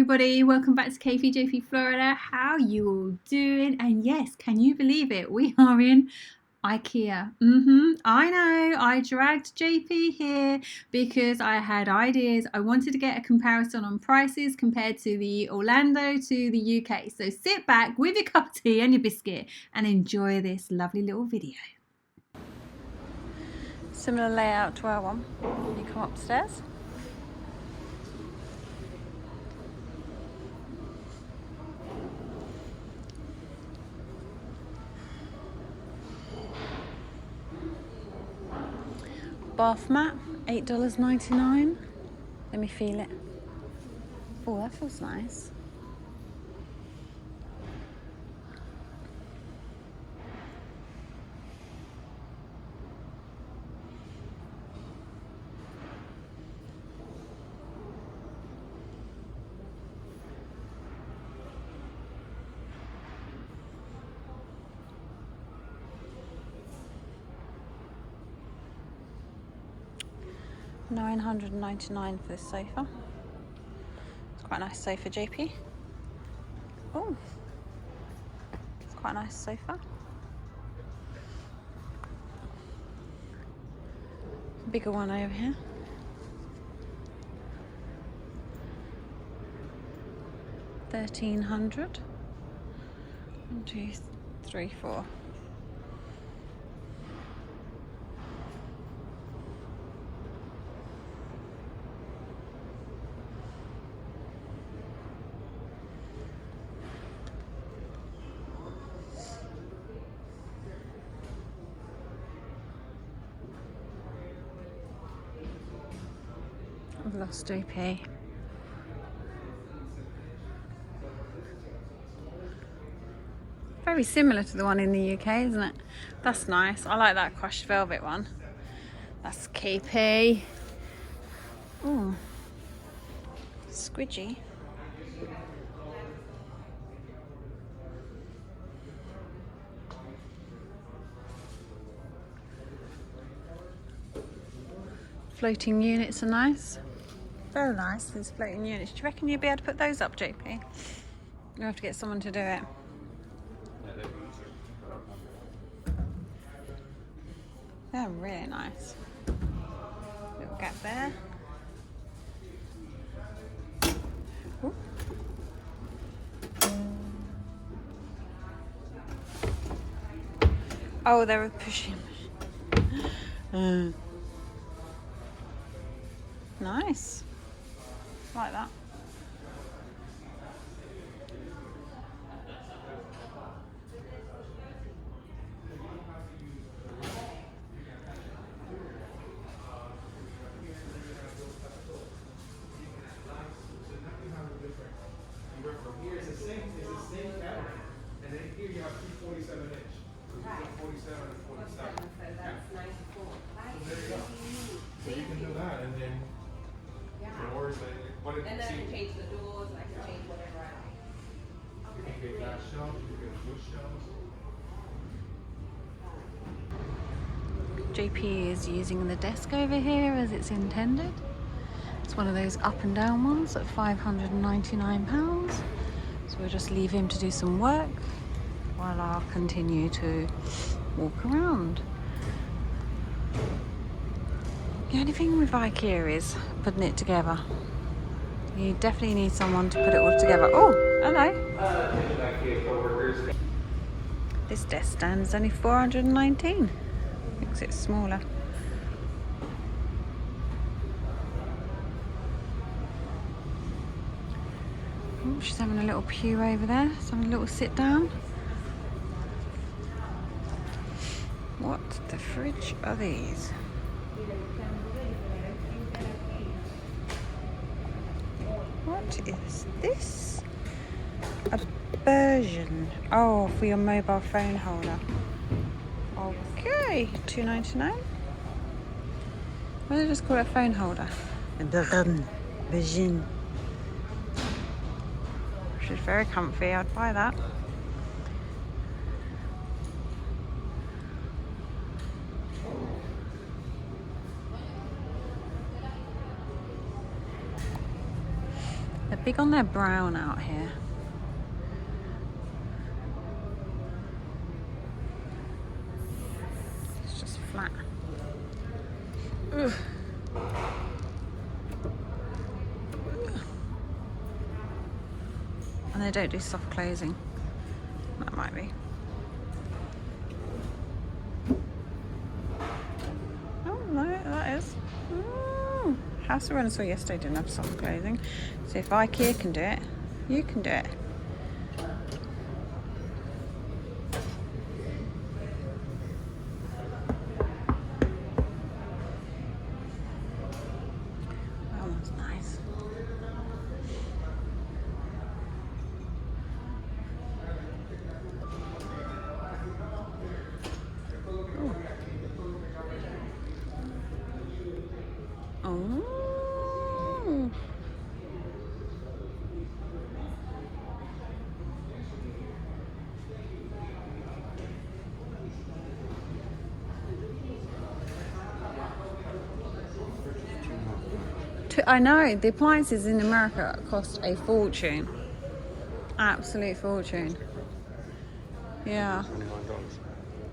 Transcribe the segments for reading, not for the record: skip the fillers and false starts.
Everybody, welcome back to KPJPFlorida. How you all doing? And yes, can you believe it? We are in IKEA. I know, I dragged JP here because I had ideas. I wanted to get a comparison on prices compared to the Orlando to the UK. So sit back with your cup of tea and your biscuit and enjoy this lovely little video. Similar layout to our one. You come upstairs. Bath mat, $8.99. Let me feel it. Oh, that feels nice. $999 for this sofa. It's quite a nice sofa, JP. Oh, it's quite a nice sofa. Bigger one over here. $1,300. 1, 2, 3, 4. I've lost JP. Very similar to the one in the UK, isn't it? That's nice. I like that crushed velvet one. That's KP. Ooh, squidgy. Floating units are nice. Very nice, these floating units. Do you reckon you'll be able to put those up, JP? You'll have to get someone to do it. They're really nice. Little gap there. Ooh. Oh, they're a pushing machine. Nice. Like that. It's the same pattern, and then here you have 247 inch. Right. 47 and 47. So that's 94. So there you go. So you can do that, and then doors, and then I can change the doors, and I can change whatever I like. You can get that shelf, you can get wood shelves. JP is using the desk over here as it's intended. It's one of those up and down ones at £599. So we'll just leave him to do some work while I'll continue to walk around. The only thing with IKEA is putting it together. You definitely need someone to put it all together. Oh, hello. This desk stand is only $419. Makes it smaller. Oh, she's having a little pew over there. She's having a little sit down. What the fridge are these? What is this? A version. Oh, for your mobile phone holder. Okay, $2.99. Why don't they just call it a phone holder? A version. Which is very comfy. I'd buy that. big on their brown out here. It's just flat. Ugh. And they don't do soft closing. That might be. Oh no, that is. Ooh. House we went and saw yesterday didn't have soft closing. So if IKEA can do it, you can do it. That one's nice. Oh. I know, the appliances in America cost a fortune. Absolute fortune. Yeah.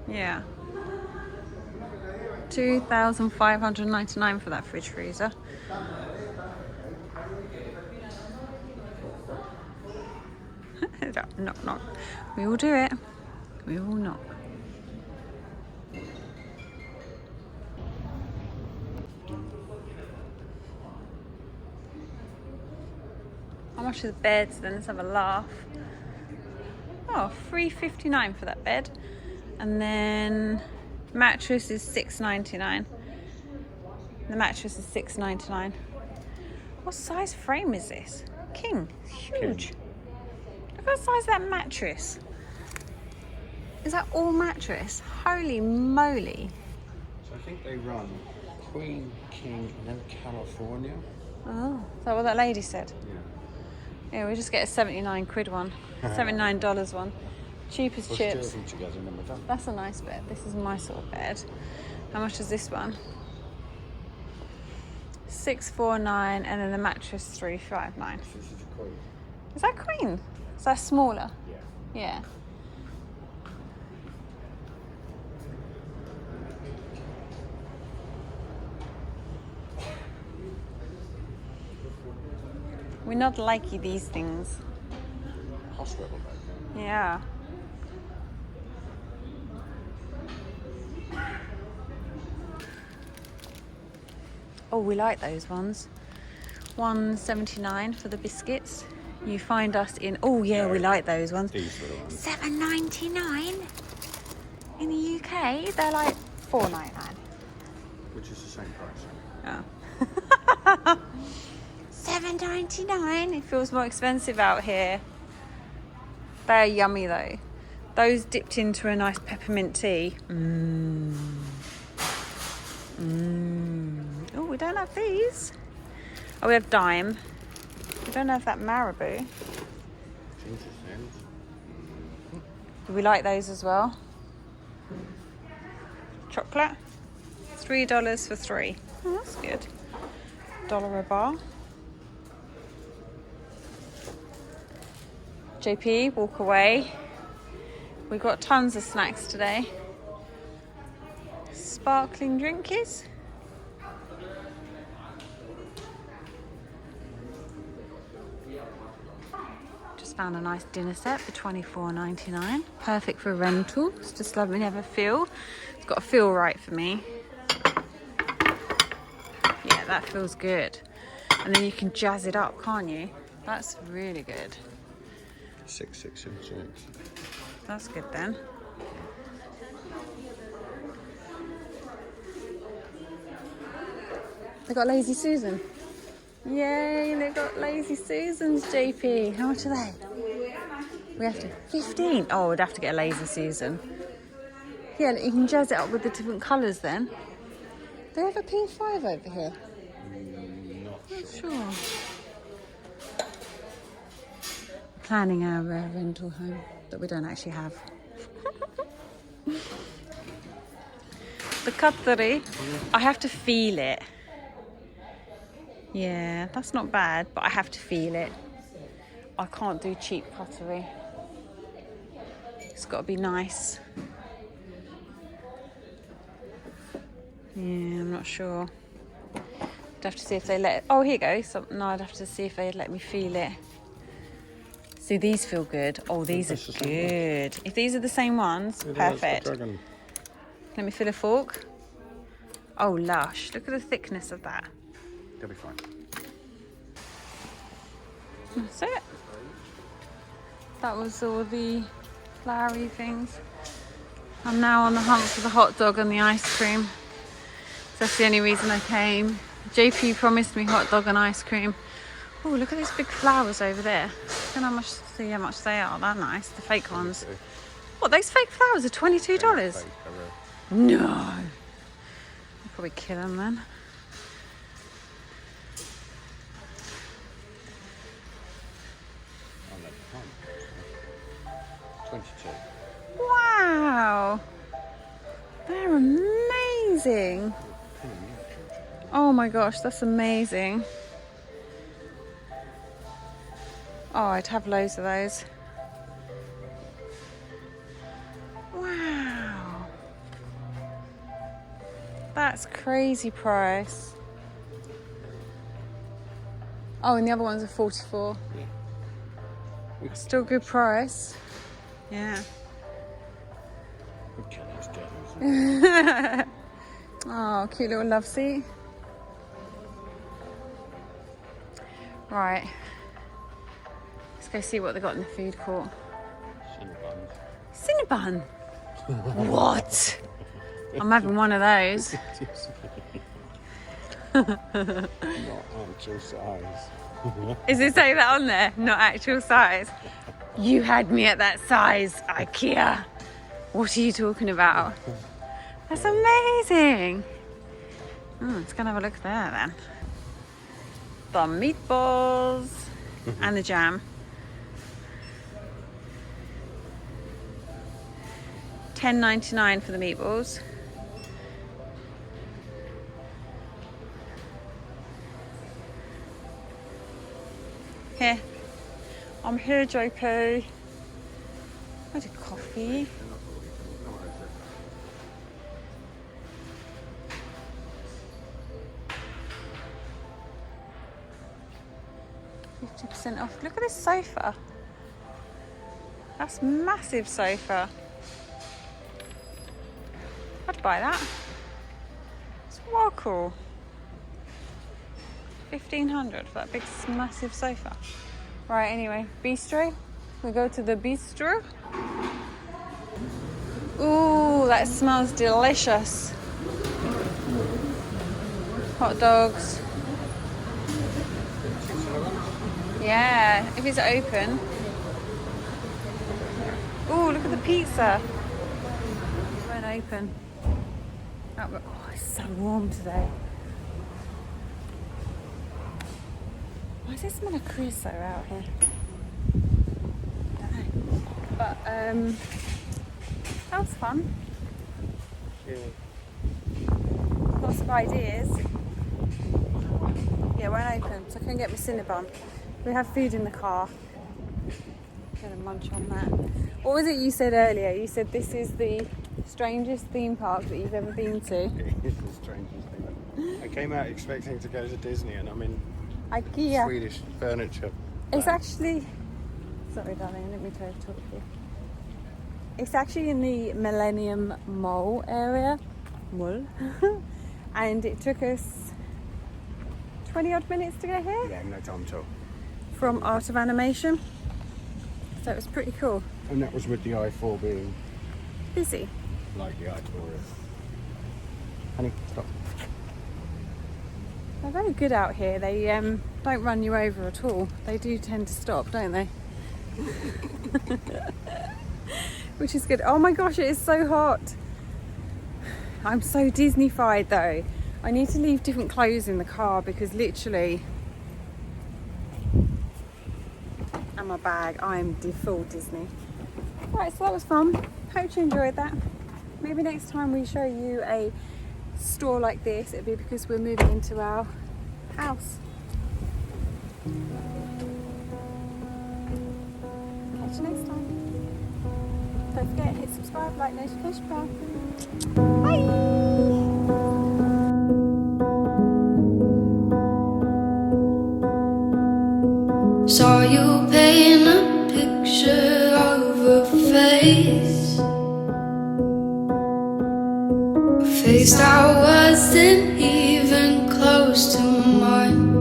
Yeah. $2,599 for that fridge freezer. Knock, knock. We will do it. We will knock. How much are the beds then? Let's have a laugh. Oh, $359 for that bed. And then mattress is $6.99. The mattress is $6.99. What size frame is this? King. It's huge. Look at the size of that mattress. Is that all mattress? Holy moly. So I think they run Queen, King, and then California. Oh, is that what that lady said? Yeah. Yeah, we just get a 79 quid one. $79 one. Cheap as chips. Together, and then we're done. That's a nice bed. This is my sort of bed. How much is this one? $649, and then the mattress $359. This is a Queen. Is that Queen? Is that smaller? Yeah. Yeah. We're not likey these things. Hospital back there. Yeah. Oh, we like those ones. $1.79 for the biscuits. You find us in. Oh yeah, we like those ones. These little ones. $7.99 in the UK. They're like $4.99. Which is the same price. Oh. $7.99. It feels more expensive out here. They're yummy though. Those dipped into a nice peppermint tea. Oh, we don't have these. Oh, we have Dime. We don't have that Marabou. Interesting. Do we like those as well? Chocolate. $3 for 3. Oh, that's good. $1 a bar. JP, walk away. We got tons of snacks today. Sparkling drinkies. Just found a nice dinner set for $24.99. Perfect for rental. It's just let me have a feel. It's got to feel right for me. Yeah, that feels good. And then you can jazz it up, can't you? That's really good. 666. That's good then. They got Lazy Susan. Yay, they got Lazy Susans, JP. How much are they? We have to 15. Oh, we'd have to get a Lazy Susan. Yeah, you can jazz it up with the different colours then. Do they have a P5 over here? Not sure. Planning our rental home that we don't actually have. The cutlery, I have to feel it. Yeah, that's not bad, but I have to feel it. I can't do cheap pottery. It's got to be nice. Yeah, I'm not sure. I'd have to see if they let it. Oh, here you go. No, I'd have to see if they'd let me feel it. See, these feel good. Oh, these are good. If these are the same ones, perfect. Let me feel a fork. Oh, lush. Look at the thickness of that. They'll be fine. That's it. That was all the flowery things. I'm now on the hunt for the hot dog and the ice cream. That's the only reason I came. JP promised me hot dog and ice cream. Oh, look at these big flowers over there. I don't know see how much they are. They're nice, the fake ones. What, those fake flowers are $22? No. I'll probably kill them then. Wow. They're amazing. Oh my gosh, that's amazing. Oh, I'd have loads of those. Wow. That's crazy price. Oh, and the other ones are 44. Yeah. Still good price. Yeah. Oh, cute little love seat. Right. Let's go see what they got in the food court. Cinnabon. What? I'm having one of those. Not actual size. Is it say that on there? Not actual size. You had me at that size, IKEA. What are you talking about? That's amazing. Let's go and have a look there then. The meatballs and the jam. $10.99 for the meatballs. Here. I'm here, JP. I did coffee. %50 off. Look at this sofa. That's massive sofa. I'd buy that. It's well cool. $1,500 for that big massive sofa. Right, anyway, bistro. We go to the bistro. Ooh, that smells delicious. Hot dogs. Yeah, if it's open. Ooh, look at the pizza. It won't open. Oh, it's so warm today. Why does it smell of creosote out here? I don't know. But that was fun. Yeah. Lots of ideas. Yeah, it won't open, so I couldn't get my Cinnabon. We have food in the car. Gonna munch on that. What was it you said earlier? You said this is the strangest theme park that you've ever been to. It is the strangest thing. I came out expecting to go to Disney and I'm in IKEA. Swedish furniture. It's actually... Sorry, darling, let me try to talk to you. It's actually in the Millennium Mall area. Mall. And it took us 20 odd minutes to get here. Yeah, no time at all. From Art of Animation. So it was pretty cool. And that was with the i4 being Busy. like the i4 is. Honey, stop. They're very good out here. They don't run you over at all. They do tend to stop, don't they? Which is good. Oh my gosh, it is so hot. I'm so Disney-fied though. I need to leave different clothes in the car because literally, and my bag, I'm full Disney. Right, so that was fun. Hope you enjoyed that. Maybe next time we show you a store like this, it'll be because we're moving into our house. catch you next time. Don't forget, hit subscribe, like, notification bell. Bye! Saw you paint a picture of a face, a face that wasn't even close to mine.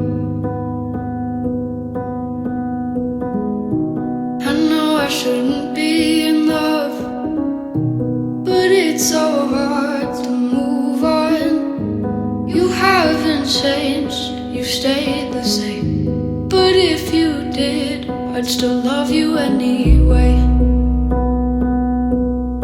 I know I shouldn't be in love, but it's so hard to move on. You haven't changed, you stayed the same. But if you did, I'd still love you anyway.